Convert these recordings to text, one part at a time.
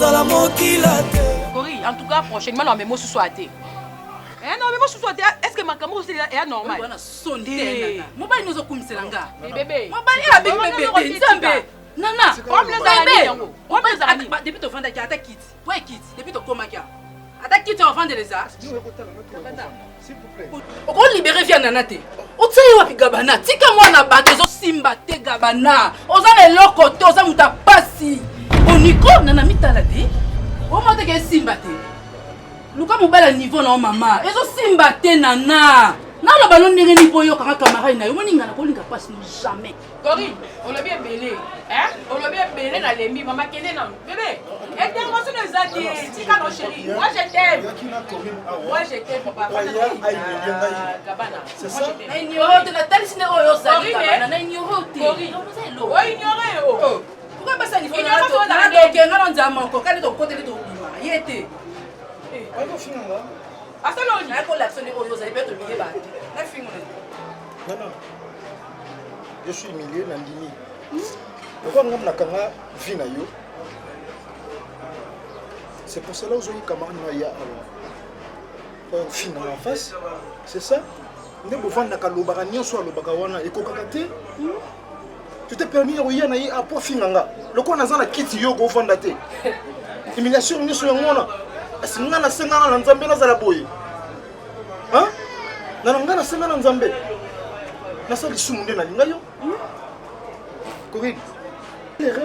kozala mokila te. Cori, en tout cas, prochainement, non, mais moi, ce soit thé. Non, mais moi, ce soit thé. Est-ce que ma caméra aussi est normal? On a sonné. Mon bail nous a comme c'est l'anga. Bébé. Mon bail a bébé. Nana. Comme les amis. Comme les amis. Depuis ton vendeur qui attaque quitte. Ouais, quitte. Depuis ton coma qui a. Attaque quitte en vendre les arts. S'il vous plaît. On libère via Nanate. On tient wapi Gabana. Tika moi na bateau simba te Gabana. Oza le lokote, oza muta pasi. Oniko nana mitala te. O mate ke simba te. Luka mobala niveau na mama. Ezo simba te nana. Na lo balon ndenge ni boyo kaka camarade na yo moninga na kolinga passe nous jamais. Cori, on l'a bien belé. Hein? On l'a bien belé dans les mi maman kene na. Bébé. Éteins-moi sur les atis. Tika no chérie. Moi je t'aime. Moi je t'aime papa. Gabana. C'est ça? Na ignore te la tali sine oyo sali Gabana. Na ignore te. Cori. Oh ignorer oh. Pourquoi pas ça il faut na donc ngana nzama ko kali to côté to bima. Yete. Aïe, mon film là. Asaloni. Na ko la sonne oyo sali peut te bier ba. Na film Non, non. Je suis humilié, Nandini. Pourquoi on a kanga vie na yo? C'est pour cela que j'ai eu camarade Noya. Film en face. C'est ça? Ne pas vendre la lobarania soit le bagawana et kokakate. Tu t'es permis de y aller à pour finanga. Le quoi n'a pas quitté yo go fondate. Humiliation ni sur moi. Est-ce que nous na senga na nzambe na zala boy? Hein? Na nga na senga na nzambe. Na sa lisumunde na linga yo. Corinne. Bébé,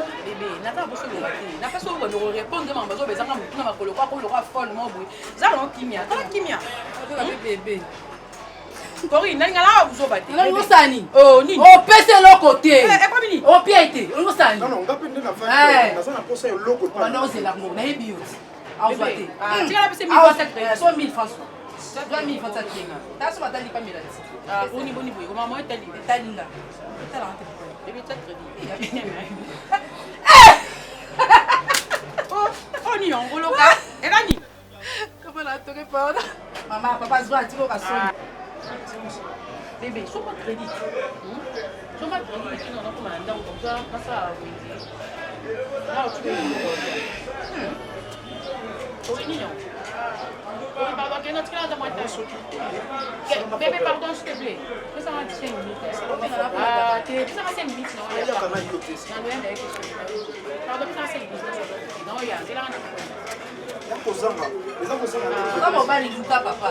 n'a pas besoin de rater. N'a pas besoin de répondre à ma besoin de zanga mutuna makolo kwa ko lokwa follement boy. Zalo kimia, tala kimia. bébé. Cori, nanga la vous obati. On sani. Oh ni. On pèse le côté. Pas bini. On piété. On sani. Non, on va prendre la famille. On a posé le logo. On a osé l'amour. On a eu Envoyé. Tu as passé 1000 soit 1000 francs. Soit 1000 francs ça tient. T'as soit t'as pas mis là. Ah, on y boni boy. Comment moi t'as dit? T'as linga. T'as la rentrée. Bébé t'as crédit. Oh ni on goloka. Et nani? Comment la toque pas? Maman, papa se voit, tu vas sonner. Bébé, sois pas crédit. Sois pas crédit. Tu n'en as pas mal d'argent comme ça. Pas ça. Là tu peux. Bébé, pardon, s'il te plaît. Ça va 5 minutes. Ah, ça va 5 minutes. Pardon, ça va 5 minutes. Non, il y a comment on va les papa?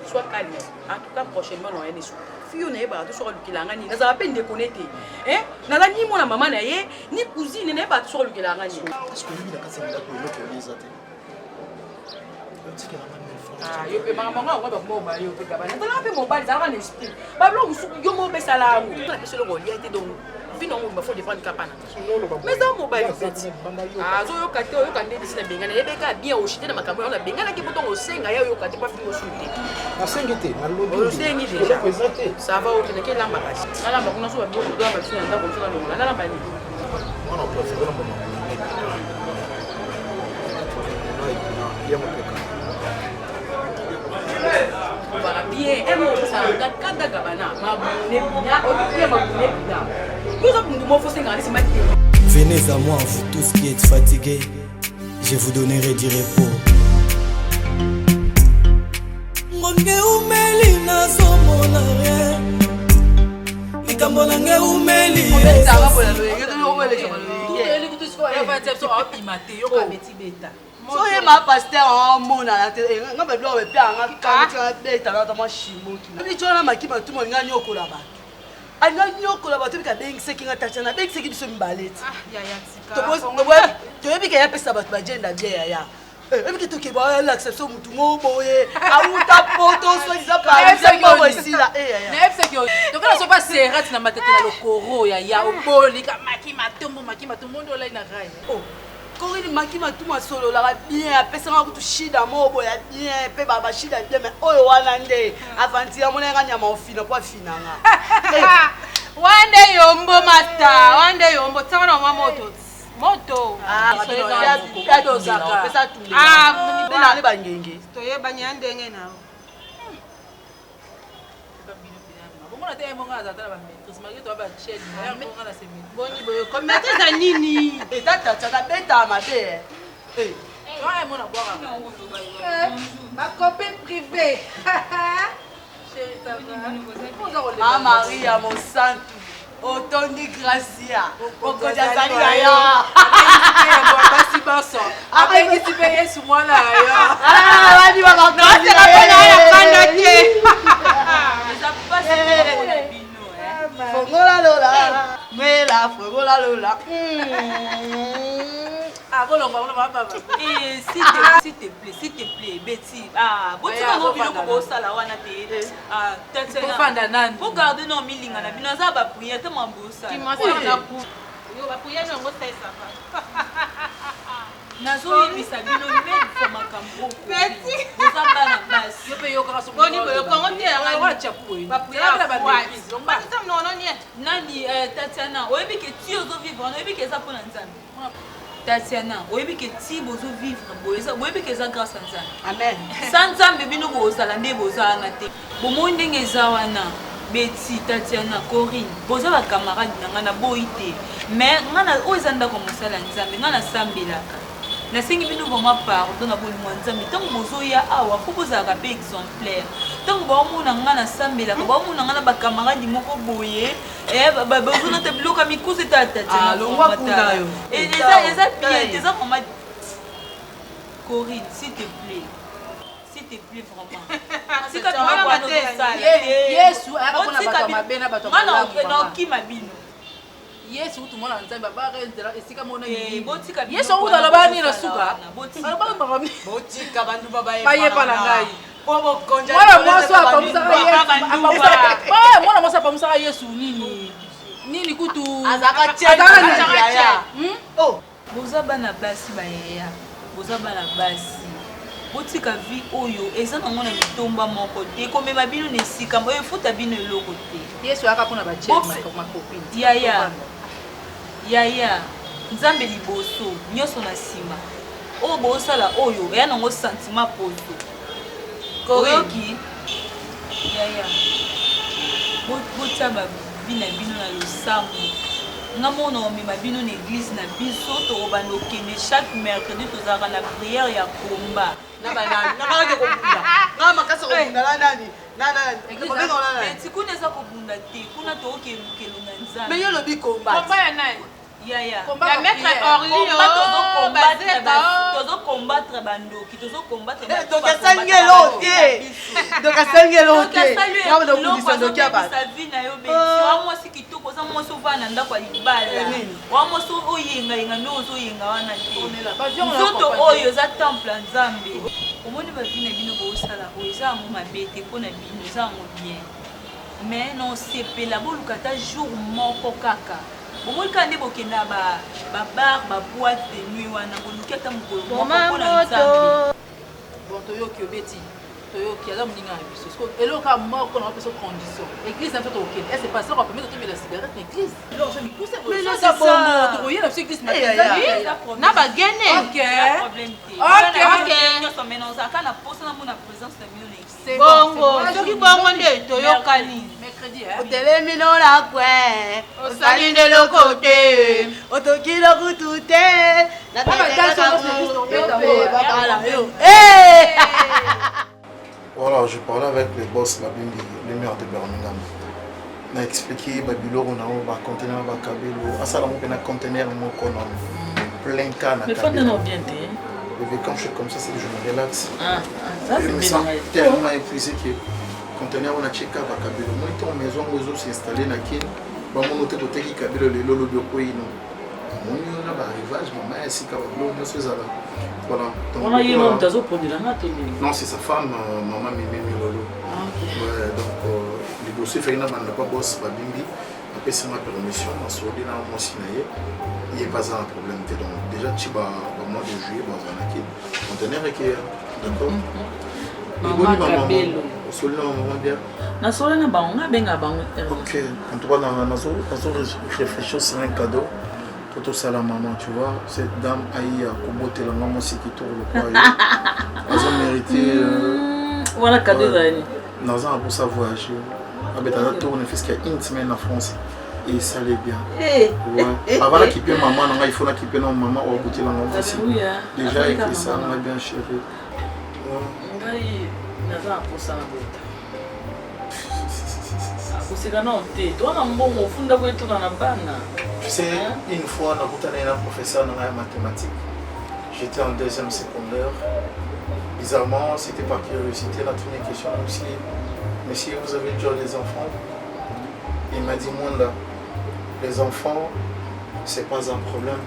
Sois calme. En tout cas, prochainement, on a des sous. Fille, on est pas tout sur le kilangani. Nous avons peine de connaître. Hein? Nous avons ni mon maman ni cousine n'est pas sur le kilangani. Est-ce que lui, il a cassé le dos? Ah, yo pe maman on va mobile yo pe gabana. Ça n'a pas mobile, ça n'a pas esprit. Bablo yo mo be sala mu. On a fait le rôle, il était donc vino on faut défendre kapana. Mais ça mobile c'est. Ah, zo yo kate yo kande disi na bengana. Ebeka bien o chité na makambo on a bengana ki boton o senga yo kate pas fini o suite. Na sengete, na lobby. O sengi déjà. Ça va au teneke lamba kasi. Na lamba kuna so ba bo do ba tsuna ndako tsuna longa. Na lamba ni. On a profité de mon Voilà bien, et moi ça regarde quand Gabana, ma bonne bien, au ma bonne bien. Nous avons nous faut s'engager ce matin. Venez à moi, vous tous qui êtes fatigués, je vous donnerai du repos. Ngonge umeli na somona rien. Mikambo na nge umeli. On est à la yo to yo ele chama. Ele kutu siko ya fa tepso o imate yo ka beti beta. So he ma pasteur en mona nga be blo be pia nga ka beta na ta ma shimo ki. Ni jona makima tumo nga nyokola ba. Anga nyokola ba to bika bengise ki nga tachana bengise ki biso mbaleti. Ah ya ya sika. To boss no boy to bika ya pesa ba agenda dia ya. Ebi ki to ke ba l'acception mutu mo boye. Amuta poto so isa pa isa mo isila ya. Na fse ki to kana so pas serati na matete na lokoro ya oboli ka makima tumbo ndo la ina rai. Oh. Corinne makima tuma solo la bien apesa nga kutu shida mobo ya bien pe baba shida bien mais oyo wana nde avanti ya mona nganya ma ofina kwa finanga. Wande yombo mata, wande yombo tsana wa moto. Ah, ya to zaka pesa tule. Ah, na le bangenge. To ye banyandenge nawo. On a été mon gars à la maîtrise, malgré toi, chaîne, mais on a la semaine. Bon, comme maîtrise à Nini. Et t'as bête à ma belle. Ouais, mon a boire. Ma copine privée. Chérie, ça va. Ah, Maria, mon santo. Otoni Gracia. Oko Jazali Aya. Basi baso. Avec qui tu payes sur moi là. Ah, vas-y, va voir. Non, c'est la bonne à la candoté. Ça passe pour la bino, hein. Fongola Lola. Mais la Fongola Lola. Ah, bon, on va pas. Et s'il te plaît, Betty. Ah, bon, tu vas nous dire comment ça la wana te. Ah, Tete. pour garder nos milinga na bino za ba prier te mambo ça. Qui m'en sait na ku. Yo ba prier no ngo ça va. Nazo yebisa bino mbedi for makambo. Betty. Za bana basi. Yo pe yo ka so. Boni boyo kongo te ya wa chapu. ba prier ba bêtise. Ba kita no no nie. Nani Tatiana, oyebi ke ti ozo vivre, oyebi ke za pona nzambe. Tatiana, oyebi ke ti bozo vivre boyeza, oyebi ke za grâce à nzambe. Amen. Sans nzambe bino bozala nde bozala te. Bomo ndenge eza wana. Betty, Tatiana, Corinne, boza ba camarade nanga na boite. Mais ngana o eza ndako mosala nzambe, ngana sambelaka. Na sengi bino vraiment pardon na bolingo nzambe. Tango bozo ya awa, faut bozala pe exemplaire. Tango ba omona ngana sambelaka, ba omona ngana ba camarade moko boye. Bah, vous n'avez plus qu'à m'y couper ta tête. Ah, le roi Kounda. Et les pieds, vraiment. Corinne, s'il te plaît. S'il te plaît, vraiment. Si tu as pas de ça, Yesu, non, qui m'a bino. Yesu, tout le monde a un baba, et si comme on a Yesu, on a la banni la souka. Botika bandu baba. Paye pas la gaille. Pomo konja. Moi, soit comme ça, moi, moi, ça comme ça, Yesu, nini kutu. Azaka tchèque. Oh. Boza bana basi ba yaya. Boza bana basi. Botika vi oyo, eza na ngona mitomba moko te. Komema bino ne sika, mboye futa bino eloko te. Yesu aka pona ba tchèque ma copine. Yaya. Nzambe liboso, nyoso na sima. O bosala oyo, eya nango sentiment poto. Koyoki. Yaya. Bota ba bina bino na losambo. Ngamona omema bino na église na biso to obanda okende chaque mercredi tozalaka na prière ya komba. Na banani, na kaka ko bunda. Na makasa ko bunda la nani. Eti kuna eza kobunda te, kuna tookelu na nzambe. Mais yo lobi komba. Komba ya nani? Yaya. Ya maître Orlio. Tozo combattre bandoki, tozo combattre bandoki. Donc asangelo te. Donc asangelo te. Na ndo kudisa ndoki apa. Sa vie na yo beti. Wa mwasi kitoko, za mwasi ovana ndako ya libala. Wa mwasi oyenga yenga ndo ozo yenga wana te. Nzoto oyo za temple nzambe. Omoni ba vie na bino bo sala oyo za mo mabete pona bino za mo bien. Mais non sepela bolukata jour moko kaka. Bomoi kande bokenda ba bar ba boîte de nuit wana bolukata mukolo moko pona nzambe. Bon toyoki obeti. Toyoki aza mninga na biso. Parce que eloka moko na biso condition. Église na toto okende. Est-ce pas ça qu'on permet de tomber la cigarette na église? Alors je me pousse pour mais ça bon. To royer na église na. Na ba gene. OK. Problème te. OK. Nyoso menonza kana posa na mona présence na bino na C'est bongo. Soki bongo nde toyokani. Mercredi hein. Otelemi no la kwe. Osali de lokote. Otokilo kutute. Na Voilà, je parlais avec le boss Babimbi, le maire de Birmingham. On a expliqué Babilo, on a un conteneur à Kabelo. À ça, on a un conteneur plein canne. Mais faut nous bien. Quand je suis comme ça, c'est que je me relaxe. Ça, je me c'est sens bien. tellement épuisé que le conteneur on a checké à Kabelo. Moi, ton maison, on s'est installé dans Kin. Bon, on a été côté qui Kabelo, le lolo de Koïno. On a un arrivage, maman, ici, Kabelo, on est là. Voilà. On a eu un oiseau pour dire là. Non, c'est sa femme, maman Mimi Milolo. Ouais, donc, les dossiers fait une bande pas boss, Babimbi. Après, c'est ma permission, on s'est dit dans mon signaler. Il n'y a pas un problème. Donc, déjà, tu vas au mois de juillet, dans un acquis. On tenait avec elle. D'accord? Maman Kabelo. On s'est dit, maman bien. Na sola na ba on a benga ba. Ok. En tout cas, on a réfléchi sur un cadeau. Tout ça la maman, tu vois, cette dame aïe à Kobote la maman aussi qui tourne le poids. Elle a mérité. Voilà cadeau d'année. Dans un pour sa voyage. abetana tourne puisque une semaine en France et ça allait bien. Ouais. Avant de quitter maman, il faut quitter non maman ou goûter la maman aussi. Déjà écrit ça, on a bien chéri. Tu sais, une fois, on a un professeur de mathématiques. J'étais en deuxième secondaire. Bizarrement, c'était par curiosité, la première question aussi. Monsieur, vous avez déjà des enfants? Il m'a dit, moi là, les enfants, c'est pas un problème.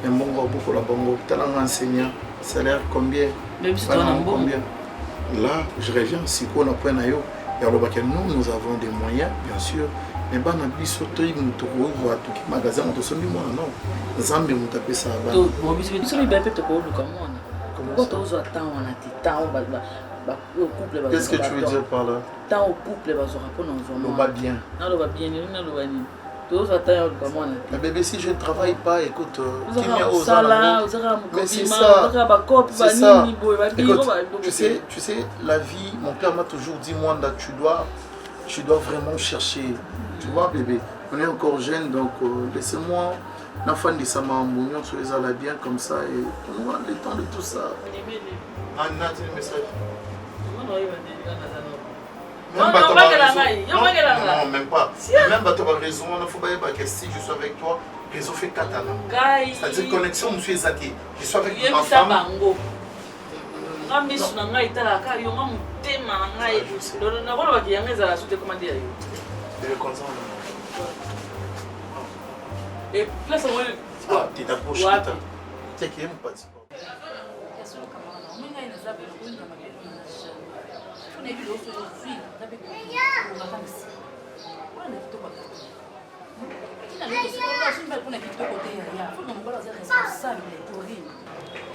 Mais bon, beaucoup la bongo. Tu as enseignant, salaire combien? Combien? Là, je reviens, si on a point nous, nous avons des moyens, bien sûr. Mais on a bis surtout une magasin, on a son moi non. Zambi on tapé ça. Qu'est-ce que tu veux dire par là? Tant au couple, on va bien. Mais bébé, si je ne travaille pas, écoute, mais c'est ça. Écoute, tu sais, la vie, mon père m'a toujours dit, moi, tu dois vraiment chercher. Tu vois, bébé, on est encore jeune, donc laissez-moi, l'enfant de sa maman, tu les as bien comme ça, et on va le temps de tout ça. Anna, tu le message? Non, même pas. Même pas, tu as raison, il faut pas que si je suis avec toi, réseau fait 4 ans. C'est-à-dire connexion, je suis Zaki. Je suis avec ma femme. Et place ah, tu t'approches. Tu qui aime pas.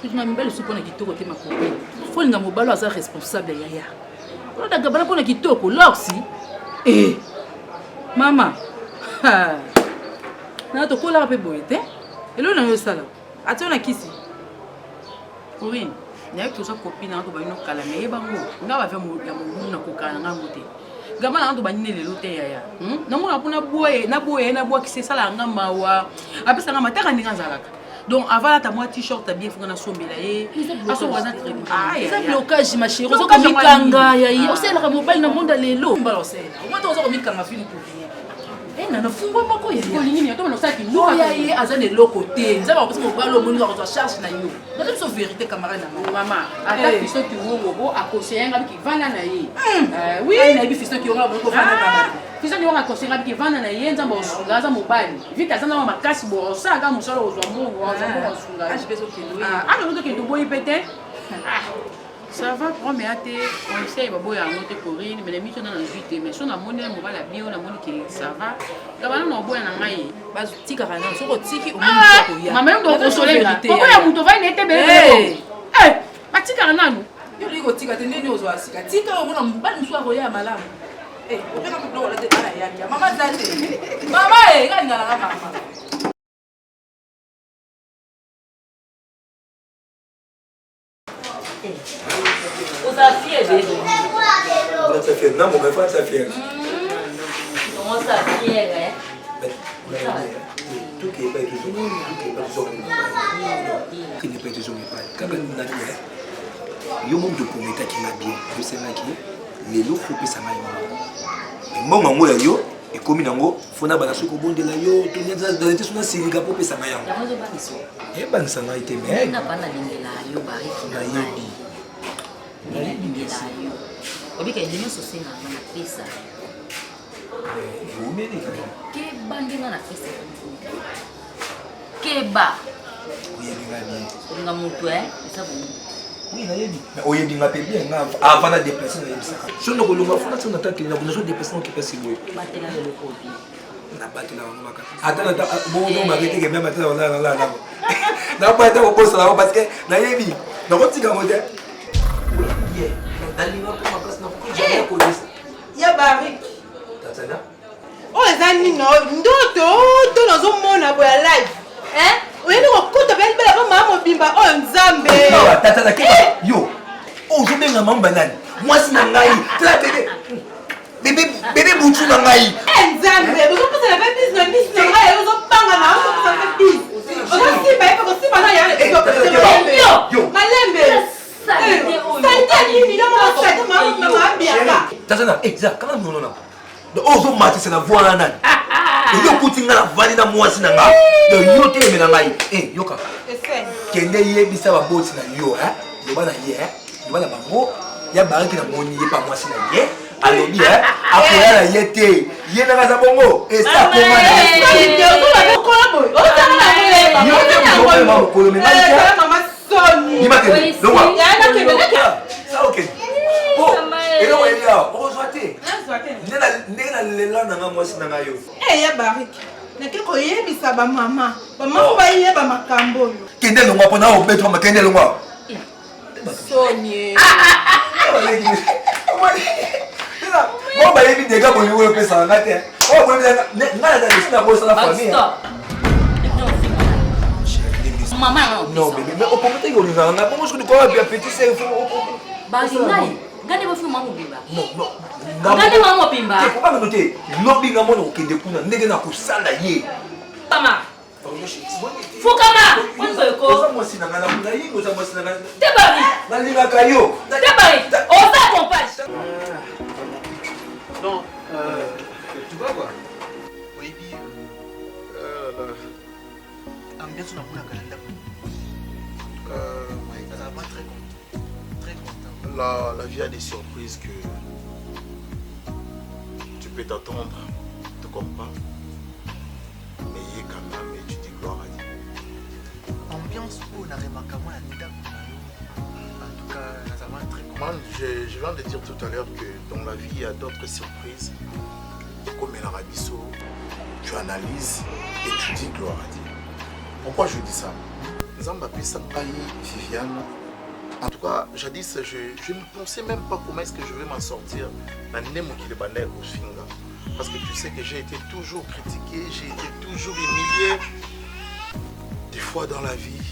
Tu n'as pas support qui côté ma copine. Faut nga mobalo aza responsable yaya. On a gabana pona kitoko loxi. Eh. Mama. Na to kola pe boyete. Elo na yo sala. Atona kisi. Corinne, il y a toujours copine na to ba ino kala me bango. Nga ba fe mo ya mo na kokana nga ngote. Gama na to ba nyine lelo te yaya. Na mo na pona boye na boye ki se sala nga mawa. Apesa nga mataka ninga zalaka. Donc avant là ta moi t-shirt bien fona sombela ye. Aso waza très bien. Ah, ça blocage ma chérie. Ozo komikanga yaya. Osela mobile na monde lelo. Mbalosela. Moi to ozo komikanga fini pour rien. Eh nana fungwa moko ya kolingi ni to na saki no ya ye azane lokote. Nzaba parce que mobile moni wa charge na yo. Na to vérité camarade na maman. Ata fisto ki wongo bo akosenga ki vana na ye. Oui, na bi fisto ki wonga bo ko vana na. Fisto ki wonga akosenga ki vana na ye nzamba osunga za mobile. Vite azana makasi bo osanga musolo ozwa mungu ozwa osunga. Ah je peux okendo. Ah no to kendo boyi pete. Ça va, mais on essaye de boire un autre Corinne, mais les missions dans le 8, mais si on a mon mobile la bio, on a mon qui ça va. Quand on a boire un maï, bas tika rana, sur le tiki au moins. Maman doit consoler la. Pourquoi la moto va n'était belle? Eh, ma tika rana nous. Yo ligo tika tende ni ozo asika. Tika au moins on pas nous soit roya malam. Eh, on peut pas nous la tête à ya. Maman zate. Maman eh, ga ngala maman. Ça fière bébé. Ça fière. Non, mon frère, ça fière. Comment ça fière, hein? Tout qui n'est pas toujours. Qui n'est pas toujours pas. Quand on a dit, il y a un monde de communauté qui m'a bien. Je sais pas qui. Les loups, il faut que ça m'aille. Mais moi, moi, yo. Et comme il y a un faut que je bon de la yo. Tout le monde dans les choses, c'est le capot que ça m'aille. Et ben ça n'a été mais. On a pas la ligne là, yo bari qui m'a dit. Obi ka ndimo sose na pesa. Ke bandinga na pesa. Ke ba. Nga mutu ça bon. Oui, na yebi. Mais oyebi nga pe bien nga avant la déplacer na yebisa. So no kolunga funa tsona ta kile na kuno so déplacer ki pesa boy. Batela le kopi. Na batela wa maka. Ata bon no marité ke bien batela la. Na batela ko bossa la parce que na yebi. Na ko tika modèle. Ya Barik. Tatana. Oh, ezani no ndoto to nazomona boya live. Oyeni kokuta beli bela mama mobimba oh nzambe. Tatana ke yo. Oh, je benga mamba nani. Moi si na ngai. Bébé mutu na ngai. Nzambe, ozopesa na bebis na bis na ngai, ozopanga na ozopesa na bebis. Ozosimba yepe kosimba na ya. Malembe. Salite nini yo mo salite mama ambiaka. Tazana, za kana nono na. Ozo mati se na voix na. Yo kutinga na vani na mwasi na nga. Yo te me na ngai. Yoka. Kende yebisa ba boti na yo, yo bana ye, yo bana bango, ya baraki na moni ye pa mwasi na ye. Alobi akoya na ye te. Ye na kaza bongo. Esa koma na ye. Yo ba ko kolabo. O tanga na muleba. Yo te mo ko me na mama Soni. Ni makende. Lowa. Ya na kebe na ke. Sa okay. Oh, elo wa ya. O zwate. Nena lela na nga mwasi na nga yo. Ya bariki. Nake koyebisa ba mama. Ba mama ba yeba makambo yo. Kende longwa pona obeto makende longwa. Soni. Bon bah il des gars bon nous peut ça ngate. Oh bon ngana na sina bosa la famille. Maman non mais on peut mettre yo nga nga bon je crois bien petit c'est ba ngai ngane ba fu mamu bimba non ngane mamu bimba c'est pourquoi me noter lobi nga mona okende kuna ndenge na kusala ye mama Fukama, ko moi sina ngana kuna yi ko moi sina ngana Tebari na linga kayo Tebari on s'accompagne. Non, tu vois quoi? Oui, ambiance na kuna kalenda. Ça va très content. Très content. La vie a des surprises que tu peux t'attendre, te comme pas. Mais il y a quand même, et tu dis gloire à Dieu. Ambiance où on a remarqué moi la nida. En tout cas, ça va très content. Man, je viens de dire tout à l'heure que dans la vie, il y a d'autres surprises. Comme l'Arabiso, tu analyses et tu dis gloire à Dieu. Pourquoi je dis ça? Zambapé Sampaï, Viviane. En tout cas, jadis, je ne pensais même pas comment est-ce que je vais m'en sortir. Parce que tu sais que j'ai été toujours critiqué, j'ai été toujours humilié. Des fois dans la vie,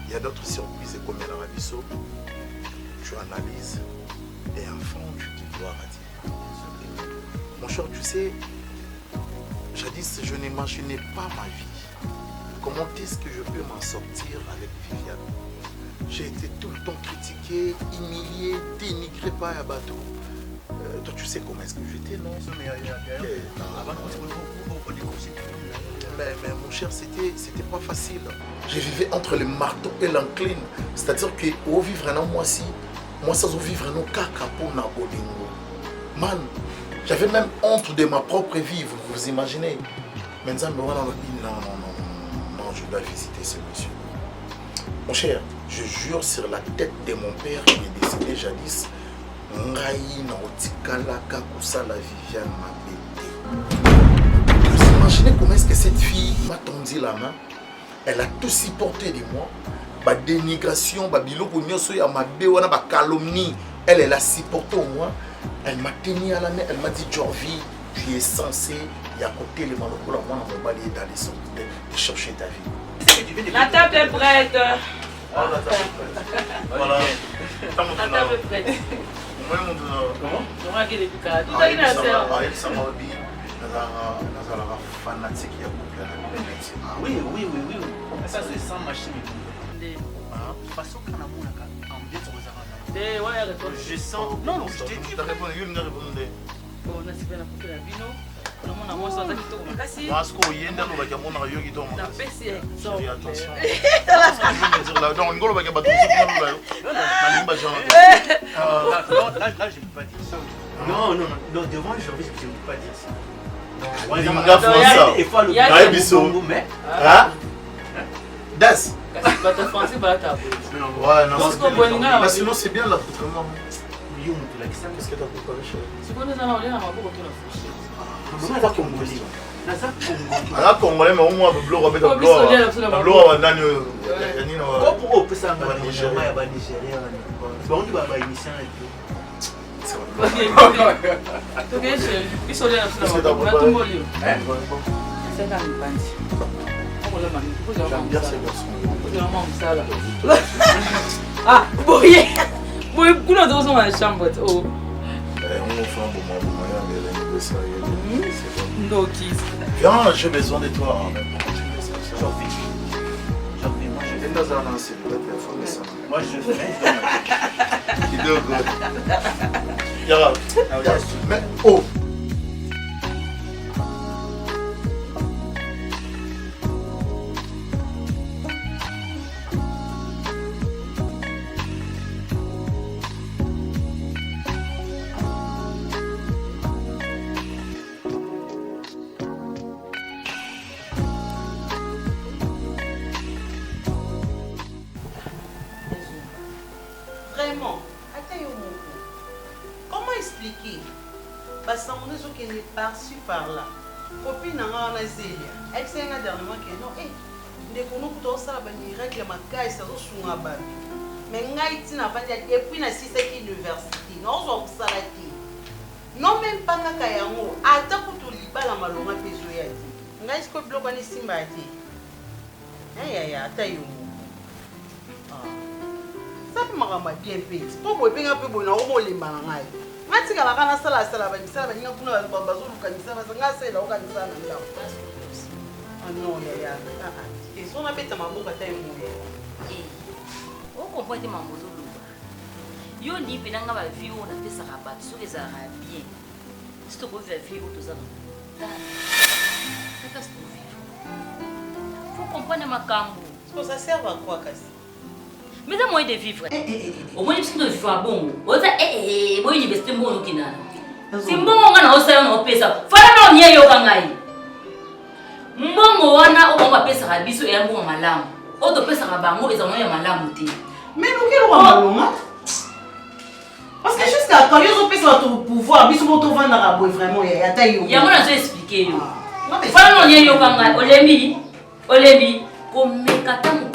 il y a d'autres surprises comme l'Arabiso. Tu analyses et enfin tu dis gloire à Dieu. Mon cher, tu sais, jadis je n'imaginais pas ma vie. Comment est-ce que je peux m'en sortir avec Viviane? J'ai été tout le temps critiqué, humilié, dénigré par un bateau. Toi tu sais comment est-ce que j'étais, non? Mais mon cher, c'était pas facile. Je vivais entre le marteau et l'encline. C'est-à-dire que au vivre un moi si, moi ça vivre un caca pour na bolingo. Man, j'avais même honte de ma propre vie, vous imaginez. Maintenant, non, je dois visiter ce monsieur. Mon cher, je jure sur la tête de mon père qui est décédé jadis, Ngai na otikala kakusa la Viviane m'a pété. Vous imaginez comment est-ce que cette fille m'a tendu la main? Elle a tout supporté de moi. Ba dénigration, ba biloko nyoso ya mabe wana ba calomnie, elle a supporté au moins. Elle m'a tenu à la main, elle m'a dit Jorvi, tu es censé y accoter les malocos là, moi on va aller d'aller de chercher ta vie. La table est prête. Voilà. La table est prête. Comment? Je vais regarder plus tard. Tout ça, il est Oui. Ça c'est sans machine. Façon qu'on a mon ambiance aux je sens. Non, je t'ai dit. Bon, on a si bien apporté la vino. On a moins sans acquitto. Merci. Parce qu'on y est dans le bac à mon aïeux qui tombe. Fais attention. attention. On go bac à bateau. Là, je ne peux pas dire ça. Non, devant je ne peux pas dire ça. Il y a des bisous. Das. Ouais, non. Sinon, c'est bien l'accoutrement. Qu'est-ce que tu as préparé chez là Congolais, mais au moins, le bloc avec le bloc à Dani. Pourquoi on ça va Nigérien? Bon, tu vas pas initier et tout. J'aime bien ces garçons. Ah, boy, kuna dans ma chambre. Oh. Viens, j'ai besoin de toi. Moi je fais. Mais oh! Vraiment, comment expliquer? Parce que on est qui n'est pas su par là. Copine n'a pas zélia. Elle s'est dernièrement que non, dès qu'on nous tout ça, ben il règle ma caisse, ça se souvient pas. Mais ngaïti n'a pas dit et puis na si c'est université, non on ça la qui. Non même pas na kayango, ata ko to libala malonga peso ya dit. Ngaïti ko bloquer ni simba dit. Aïe ata yo. Ça peut m'arranger bien pèse. Pour moi, bien un peu bon, on va les manger. Mati kala kana sala ba misala ba ninga kuna bazulu kanisa ba nga sela o kanisa na ndawo. Ah non ya. Et son abeta maboka ta yimo. O comprendre mambozo luba. Yo ni penanga ba vie on a fait ça rabat, so les arabien. Si tu veux vivre tout ça. Catastrophe. Faut comprendre makambo. Ça sert à quoi kasi? Mais c'est moyen de vivre. Au moins, si tu vivre à bon, on a moi il est bon au Kina. Si bon on a aussi on peut ça. Fala non nié yo kangai. Mbongo wana o ba pesa rabiso et mbongo malamu. O to pesa rabango et on malamu te. Mais nous quel roi malonga? Parce que jusqu'à quand ils ont pesa ton pouvoir, biso bo to vendre à boy vraiment ya ta yo. Ya mona zo expliquer yo. Fala non nié yo kangai. Olembi comme kata mo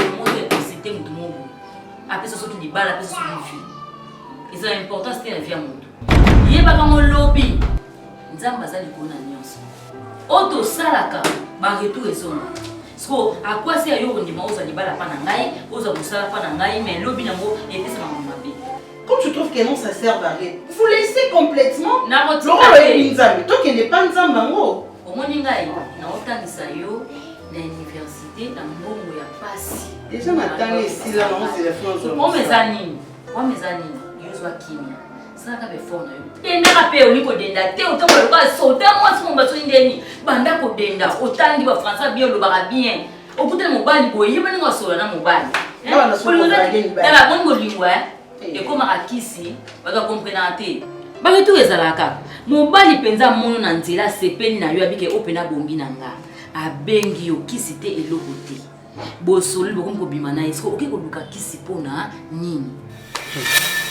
après ce qui libala après ce qui vit et c'est important c'était la vie à monde yeba comme lobby nzamba zali kona nyonso auto salaka ba retour ezonga sko à quoi c'est yo ndima oza libala pa na ngai oza musala pa na ngai mais lobby nango et puis ça m'a mabe comme tu trouves que non ça sert à rien vous laissez complètement na roti toi qui n'est pas nzamba ngo au moni ngai na otangisa yo na université na mbongo ya pasi déjà maintenant ici là non c'est les France on mes amis yo zwa kimia ça ka be fona yo denda ka pe oliko denda te otango lo ka sauter moi si mon baso ndeni banda ko denda otangi ba français bien lo ba bien okuta mobali boye yeba ngo sola na mobali la bongo lingwa et comme akisi ba ka comprendre te ba ke tout ezalaka mobali penza mono na nzela sepeni na yo abike opena bombi na nga abengi yo kisite eloko te bosolo bokom ko bima na esko oke ko luka kisi pona nini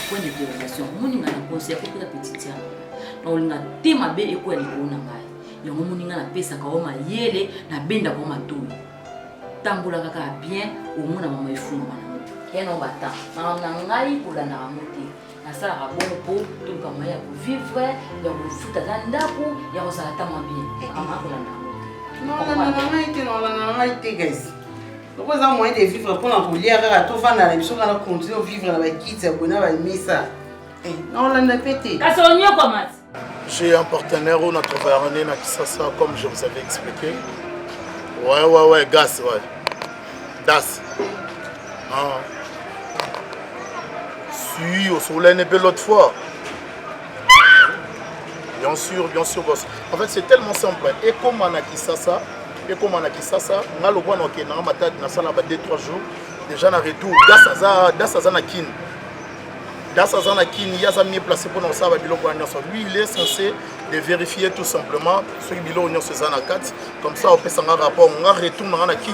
point de relation moninga na conseil ko ta petite ya no linga te mabe eko ya likona ngai yango moninga na pesa ka o mayele na benda ko matulu tambola kaka bien omona mama ifuna mana keno bata mama na ngai kula na amote na sala bon po to kama ya vivre ya kufuta ndako ya kozala ta mabie mama kula na non, guys. Donc, vous avez moyen de vivre pour l'empouler, tout va dans l'émission, on va continuer à vivre dans la quitte, on va aimer ça. Non, on l'a pété. J'ai un partenaire où on a trouvé un Nakisasa, comme je vous avais expliqué. Ouais, Gas, ouais. Das. Si, au soleil, n'est pas l'autre fois. Bien sûr, boss. En fait, c'est tellement simple. Et comme on a Kisasa, on a le bon ok, on a maté dans ça 2-3 jours. Déjà na retour, Das Azanakin. Das Azanakin, il y a ça mis placé pour nous ça va bilo lui il est censé de vérifier tout simplement ce bilo on se zana 4 comme ça on peut s'en rapport, on a retour dans Anakin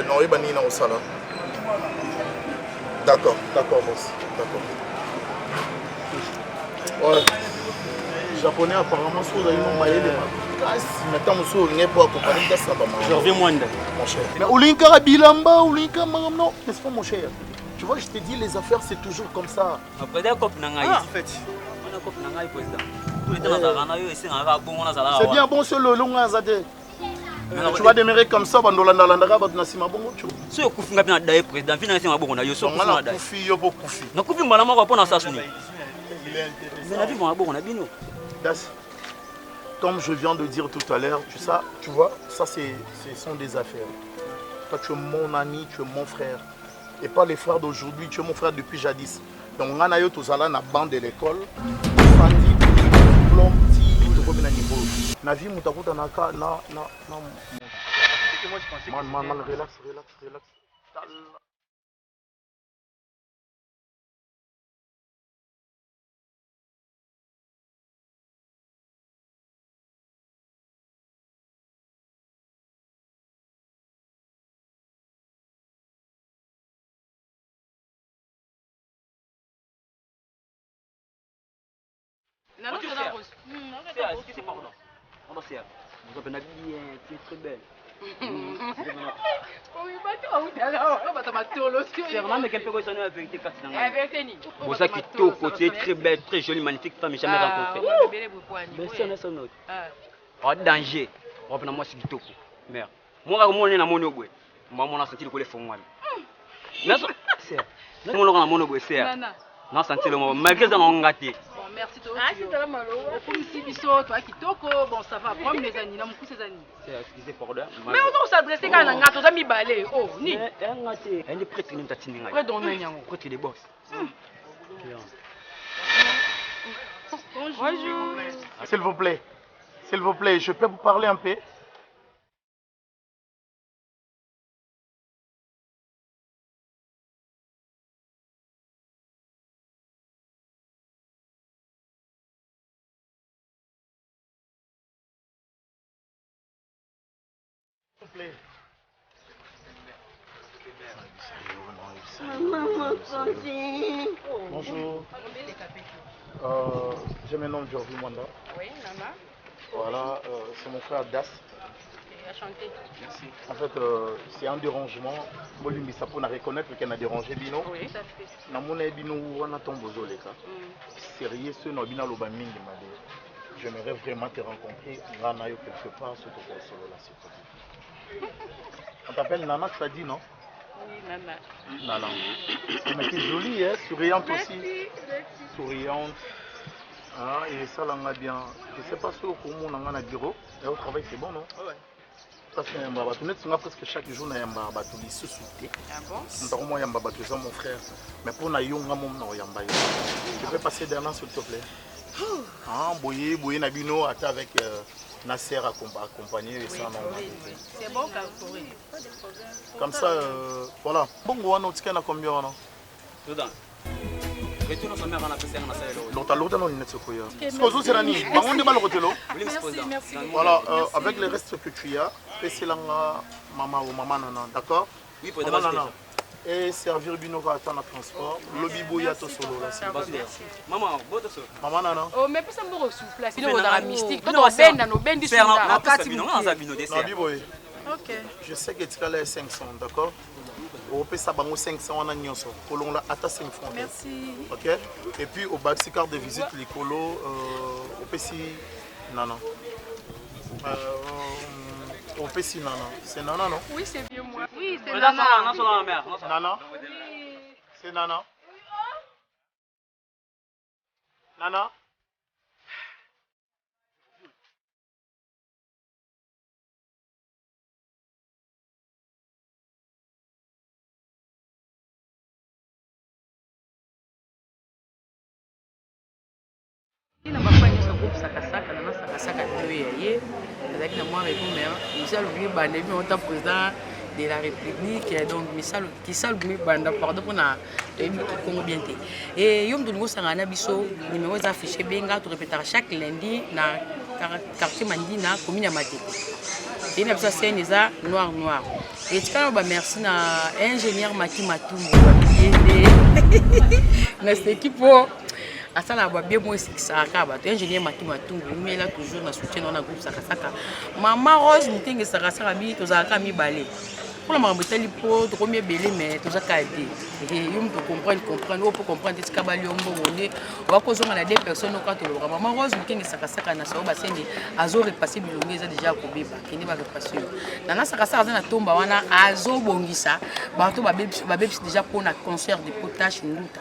non il bani na sala. D'accord, boss. D'accord. Ouais. Japonais apparemment sur les noms maillés de maintenant sur n'est pas accompagné de ça je reviens moins mon cher mais Olinka Bilamba Olinka non n'est-ce pas mon cher tu vois je te dis les affaires c'est toujours comme ça après des copes nanga en fait on a copes nanga président tout les temps dans la yo ici on bon on a ça c'est bien bon sur le long azade tu vas demeurer comme ça bandolanda landaka ba tunasima bongo tu so yokufinga pina dae président finalement c'est bon na yo so na kufi yo bo kufi na kufi mbana mako pona ça suni Il est intéressant. Mais la vie, on a bien. Das, comme je viens de dire tout à l'heure, tu vois, ça ce sont des affaires. Toi, tu es mon ami, tu es mon frère. Et pas les frères d'aujourd'hui, tu es mon frère depuis jadis. Donc, on a eu tout ça là dans la bande de l'école. Na vie, mon takuta na ka na. Man, relax. Vous avez bien, tu es très belle. Tu es très belle, très jolie, magnifique femme, jamais rencontrée. Oh, danger. Oh, moi, c'est Kitoko. Merde. Moi, je suis mon obé. Moi, je senti le fond. C'est non, senti le mot. Malgré ça, on a gâté. Merci toi. Ah, c'est tellement malo. Comme si biso, toi Kitoko, bon ça va. Prends mes amis, non, ces amis. C'est excusez pardon. Mais on doit s'adresser quand on a gâté, on a mis balai. Oh, ni. Elle est prête à t'attiner. Prête d'on a niango. Prête des boss. Bonjour. S'il vous plaît, je peux vous parler un peu? Bonjour. Je me nomme Georgie Mwanda. Oui, Nana. Voilà, c'est mon frère Das. Enchanté. Merci. En fait, c'est un dérangement. Bolimi Sapo n'a reconnaître qu'il y a dérangé Bino. Oui, ça fait. Namone Bino wana tombo zoleka. Sérieux, ce nobina loba mingi made. J'aimerais vraiment te rencontrer. Rana yo quelque part sur ton solo là, s'il te plaît. On t'appelle Nana, ça dit non? Oui, Nana. Nana. Mais t'es jolie, hein? Souriante merci, aussi. Merci. Souriante. Ah, et ça l'a bien. Je sais pas si au on a un bureau. Et au travail, c'est bon, non? Oui. Parce que nous avons presque chaque jour un bateau qui se soutient. Ah bon? Nous avons un bateau, c'est mon frère. Mais pour nous, nous avons un bateau. Je peux passer derrière, s'il te plaît. Ah, Boye Nabino avec Nasser accompagné et ça. C'est bon, Carrefouré. Pas de problème. Comme ça, voilà. Bon, on a combien? Voilà, avec le reste que tu as, fais maman ou maman nana, d'accord? Oui, pour maman. Et servir binoka à ton transport, lobby bouilla to solo là, c'est pas sûr. Maman, boto so. Maman nana. Oh, mais pas ça me ressoufle là, sinon on a la mystique. Toi, on bend, on bend du soir. Ok. Je sais que tu as les 500, d'accord? On peut savoir 500 en agnon, colon là, à 5 francs. Merci. Ok? Et puis au bas de carte de visite, les colos, au PC, nana. Au PC, nana. C'est nana, non? Oui, c'est bien moi. Oui, c'est nana. Nana? C'est nana? Nana? na bafani nyonso groupe sakasaka nana sakasaka bino ya ye azalaki na mwa rekomere misal bimi banda bino ota président de la république donc kisal bimi banda pardon mpona toyebi kongo bien te e yo moto olingi osangana na biso numero eza affiché benga torepétaka chaque lundi na quartier mandina commune ya matete tei na biso asene eza noir etikana bamerci na ingénieur maki matumbu babiende na seki mpo asala ba bien moi sikisaka bato ingénieur maki matumbu mela toujours na soutien na groupe sakasaka mama rose mutenge sakasaka bi tozalaka mibale mpona makambo etali mpo tokomi ebele mais tozaka ade yo moto comprendre opo comprendre etika bali ombongo nde obakozonga na 2 personnes oka tolobaka mama rose mutenge sakasaka na sao basende azorepasse bilongi eza deja kobeba kende barepasse yo nana sakasaka aza na tomba wana azobongisa bato babebisi deja mpona concert de potage nduta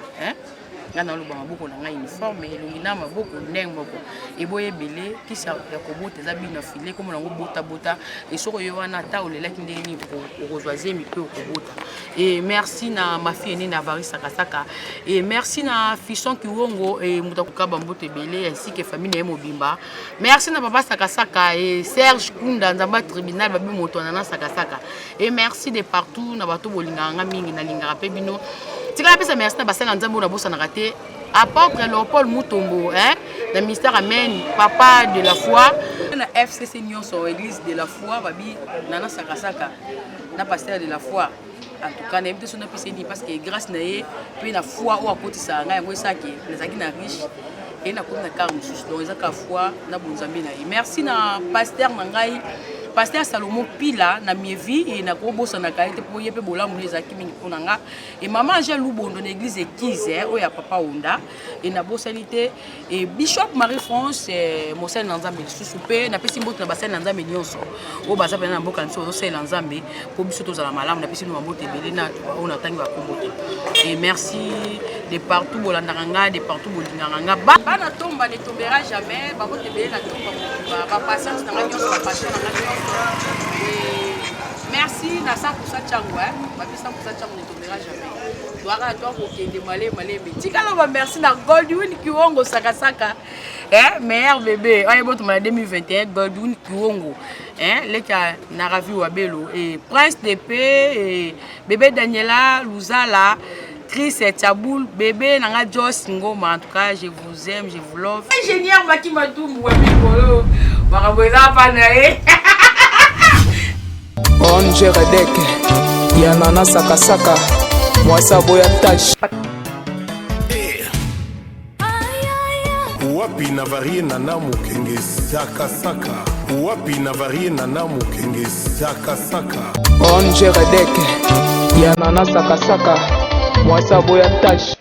ngana loba maboko na ngai uniforme elongi na maboko ndenge moko eboye belé kisa ya kobota za bino filé comme nango bota et soko yo wana ta olelaki ndenge ni okozwaze mi pe okobota et merci na ma fille ni na Varisa Kasaka et merci na Fisson Kiwongo et mutakuka bambote belé ainsi que famille Mobimba merci na papa Sakasaka et Serge Kunda nzamba tribunal babi moto na Sakasaka et merci de partout na bato bolinganga mingi na lingaka pe bino tika pesa merci na basala nzambo na bosa na raté apôtre Léopold Mutombo hein le ministère Amen papa de la foi na FCC Nyonso église de la foi babi nana Sakasaka na pasteur de la foi en tout cas n'aime son apicénie parce que grâce na ye puis la foi ou apôtre ça nga ngo saki les aki na riche et na comme na car mususu donc ezaka foi na bonzambe na ye merci na pasteur nangai pasteur Salomon Pila na mievi et na kobosa na kaite po yepe bolamu ezaki mingi ponanga et maman Angèle Lubondo na église Ekize o ya papa Onda et na bosalite et bishop Marie-France Mosel Nzambe susupe na pesi mbote na basel Nzambe nyonso o baza pena mboka nso o sel Nzambe po biso to za malamu na pesi no mbote belé na ona tangi ba kombote et merci de partout bolandanga de partout bolinganga ba na tomba ne tombera jamais ba bote belé na tomba ba patience na nyonso ba patience na merci na 100% Tchangou hein ba 100% Tchangou ne tombera jamais doara toi ko kende malé mais tikalo ba merci na Goldwin Kiwongo Sakasaka hein meilleur bébé ay boto ma 2021 Goldwin Kiwongo hein leka na ravi wa belo et prince de paix et bébé Daniela Luzala Chris et Taboul bébé nanga Joss Ngoma en tout cas je vous aime je vous love ingénieur Makima Tumbu wa bikolo bakaboza panae Onje Redek ya nana Sakasaka mwasa boya touch wapi na varie nana mukenge Sakasaka wapi na varie nana mukenge Sakasaka Onje Redek ya nana Sakasaka mwasa boya touch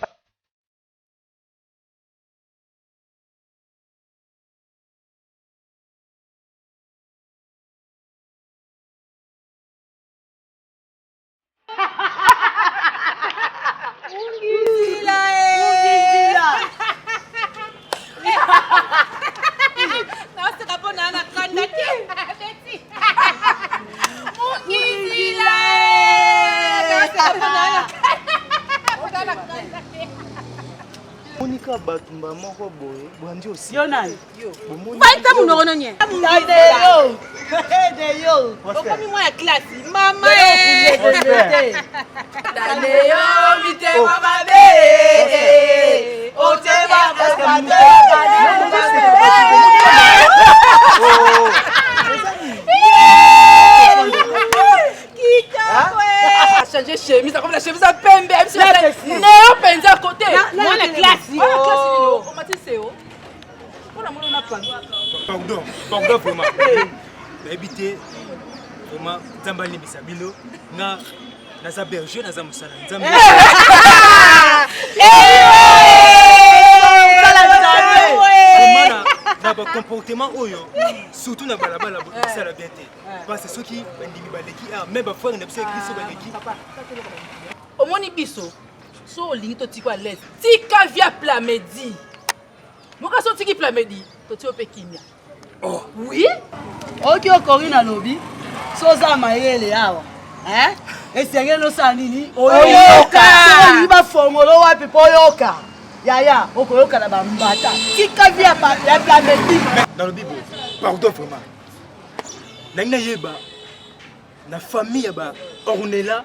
Monica Batumba moko boye bwandi aussi yo nani yo Baita munono nye yo okomi mwa ya classe mama dale yo mite mama be oteba baskambe changer chemise comme la chemise à pembe néo penza à côté moi la classe on m'a dit c'est où on a mon pardon vraiment habité vraiment Zambali Bisabino na za berger na za musala Nzambe na ba comportement oyo surtout na balabala ça la bien parce que ceux qui bandimi baleki même ba frère na biso Kristo baleki omoni biso so olingi to tiko à l'aise tika via Plamedi moka so tiki Plamedi to ti ope kimia oh oui oki okori na lobi soza mayele awa hein esenge no sa nini oyoka so ba fongolo wapi po yoka yaya okoyoka na bambata tika via ya Plamedi dans le Bible pardon vraiment na yeba na famille ba Ornella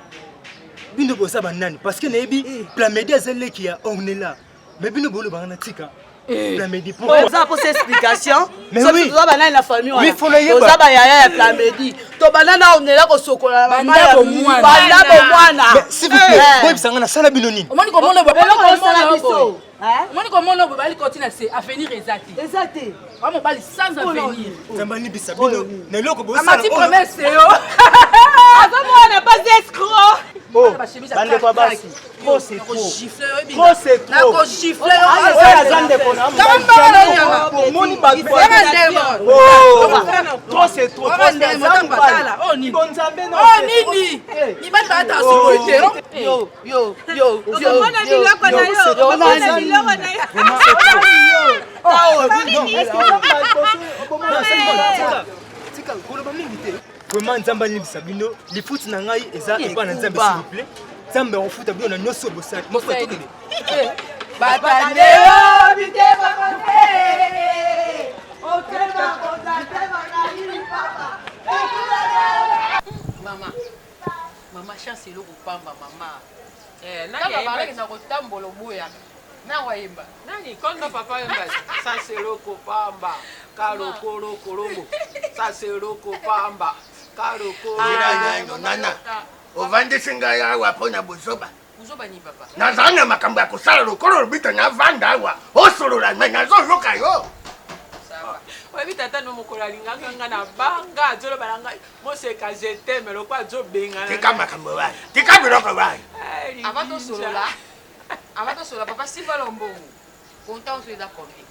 bino bosa banani parce que nayebi Plamedi azeleki ya Ornella mais bino bolo bana tika Plamedi pour ça pour cette explication mais oui ça banani la famille oui faut le yeba ça ba yaya ya Plamedi to banana Ornella ko sokola mama ya mwana mais s'il vous plaît boy bisanga na sala bino nini omoni ko mona ba ko sala biso omoni ko mona ba bali continue c'est avenir exact vraiment bali sans avenir Zambani Bisabino na loko bo sala amati promesse yo avant moi on n'a pas escroc Oh, bande kwa basi. Trop c'est trop. Trop c'est trop. Nako gifler. Trop c'est trop. Oh nini? Ni bana bata asikote. Yo. Vraiment nzamba limbisa bino lifuti na ngai eza epa na nzambe s'il vous plaît nzambe ofuta bino na nyonso bosali moko tokele batandeo bitema mate otema kontatema na papa mama chance eloko pamba mama nani balaki na kotambola oboya nakoyemba nani kondo papa yemba sasa eloko pamba kalokolo kolobo sasa eloko pamba nana ovandisi ngai awa mpo na bozoba ni papa nazala na makambo ya kosala lokolo lobita navanda awa osolola me nazoyoka yo oyebi tata no mokolo alingaka nga na banga azolobala ngai moseka jeteme loko azobengana tika makambo wana tika biloko wana avant tosolola papa simbala mbongo konta osoyeza combien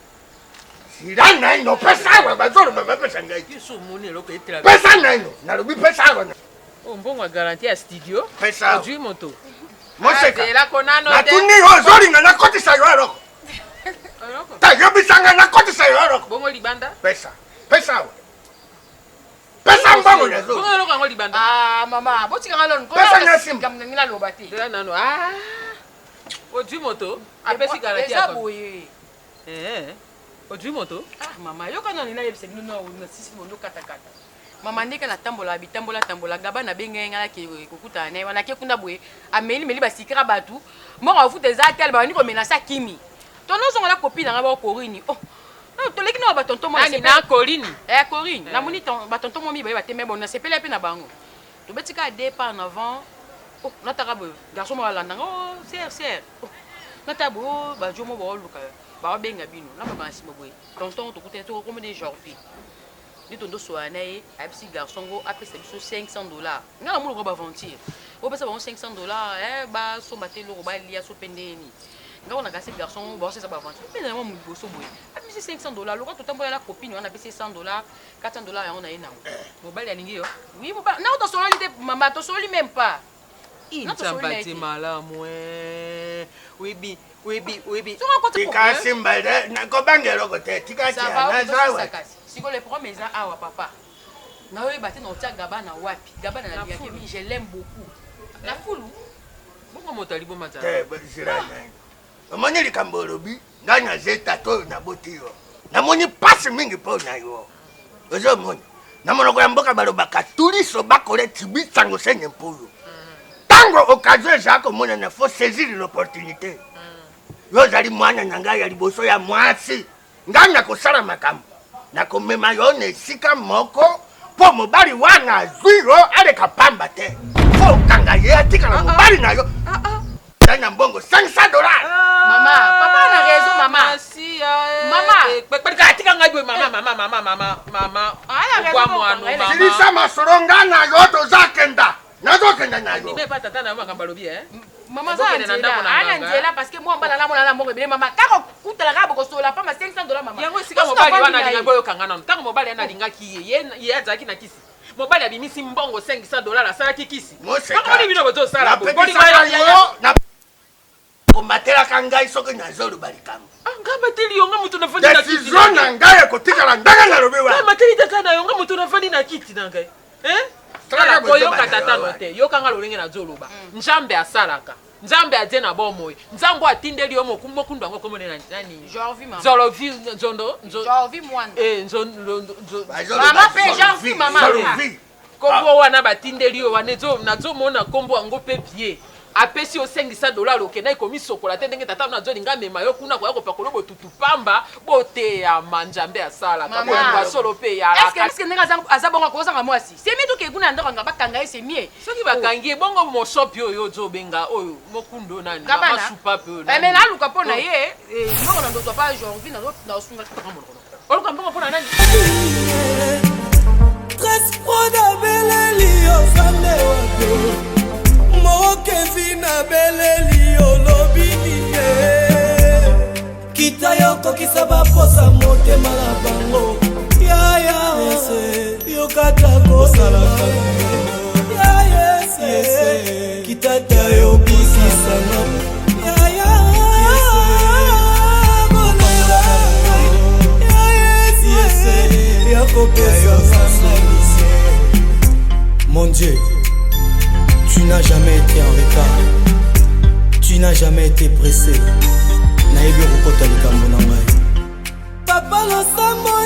sila naino pesa awa bazoloba bapesa ngai kisomoni eloko etela pesa naino nalobi pesa awa mbongo ya garantie ya studio pesa ojui moto moseka konano natuni yo ozolinga nakotisa yo eloko tayebisanga nakotisa yo eloko bongo libanda pesa awa pesa mbongo nazo bongo eloko yango libanda mama botikanga loni pesa nyasimba ngamnangina loba te nano ojui moto apesi garantie eza boye ojui moto mama yoka nani nayebisa bino na sisi bondo katakata mama ndeke natambola bitambola gaba na benga ngala ke kokutana naye wana ke kunda boye ameli basikira batu moko afuta eza tel bani ko menasa kimi tono zonga la copine nga ba Corinne oh no toleki na ba tonton mo na Corinne Corinne na moni ton ba tonton mo mi ba teme bon na sepela pe na bango to betika départ en avant oh nataka boye garçon mo alanda oh ser oh natabo ba jomo ba luka ba benga bino na ba nsima boye tonton to kuté to comme des jorfi ni tondo soana e a petit garçon go apesa biso $500 ngala mo ko ba ventir o pesa ba $500 ba so matelo ko ba lia so pendeni ngao na gasi garçon ba so ba ventir mais na mo boso boye a bisi $500 lo ko to tambola la copine wana bisi $100 $400 yango na ina mobile ya ningi yo oui mobile na to soli te mama to soli même pas inzambati malamu webi tika simba nakobangela kote tika nazawa siko le problème est awa papa na oyo bati na tia gabana wapi gabana na liaki mi je l'aime beaucoup la fulu bongo motali bo mazala omoni likambo olobi ngai na zeta to na boti yo namoni pasi mingi mpo na yo ozomoni na monoko ya mboka balobaka tuliso bakole tibisango senye mpuyo tango occasion ezala komonana faut saisir l'opportunité yo ozali mwana na ngai ya liboso ya mwasi ngai nakosala makambo nakomema yo na esika moko mpo mobali wana azwi yo aleka pamba te fo okanga ye atikala mobali na yo zai na mbongo $500 mama papa na raison mama atika ngai boye mama okwa mwana silisa masolo nga na yo tozakenda nazokenda na yo ibe pa tata na makambo alobi maman za nzela parce que moi mbala la mona la moko bele mama kako kutela ka boko sola pa $500 mama yango sika mobali wana linga boyo kanga nano tango mobali yana lingaki ye azaki na kisi mobali abimisi mbongo $500 asalaki kisi tango bino bozo sala boli yo na komatela kangai soki nazoloba likambo ngabateli yo nga mutu nafandi na kiti decision na ngai kotikala ndanga na lobi wa mateli tata na yo nga mutu nafandi na kiti na ngai koyoka tata no te yokanga lolenge na zoloba nzambe asalaka nzambe aje na bomoi nzambo atindeli yo mokundu yango komone na nani Zolovi nzondo Zolovi mwanda mama pe Zolovi mama kombo wana batindeli yo wana nazomona kombo yango pe bien apesi yo $500 okenda ikomi sokola te ndenge tata nazolinga mema yo kuna koya kopakola botutu pamba boteya manzambe asalaka boyasolo mpe yalaeske ndenge aza bongo akozanga mwasi semi toke kuna ndako nga bakanga ye semie soki bakangi bongo mosopi oyo ozobenga oyo mokundo nani masupa pe oyo me naluka mpo na ye mbongo na ndoto pa janvier naosunga oluka mbongo mpo na nani transport abeleli ofande wato moke ozwi na beleli olobinine kita yokokisa baposa motema na bango yaya yokata kosala yaya kitata yobikisanga Mon Dieu, tu n'as jamais été en retard. Tu n'as jamais été pressé. Naïbi Rokota Likambo Nangai. Papa Losambo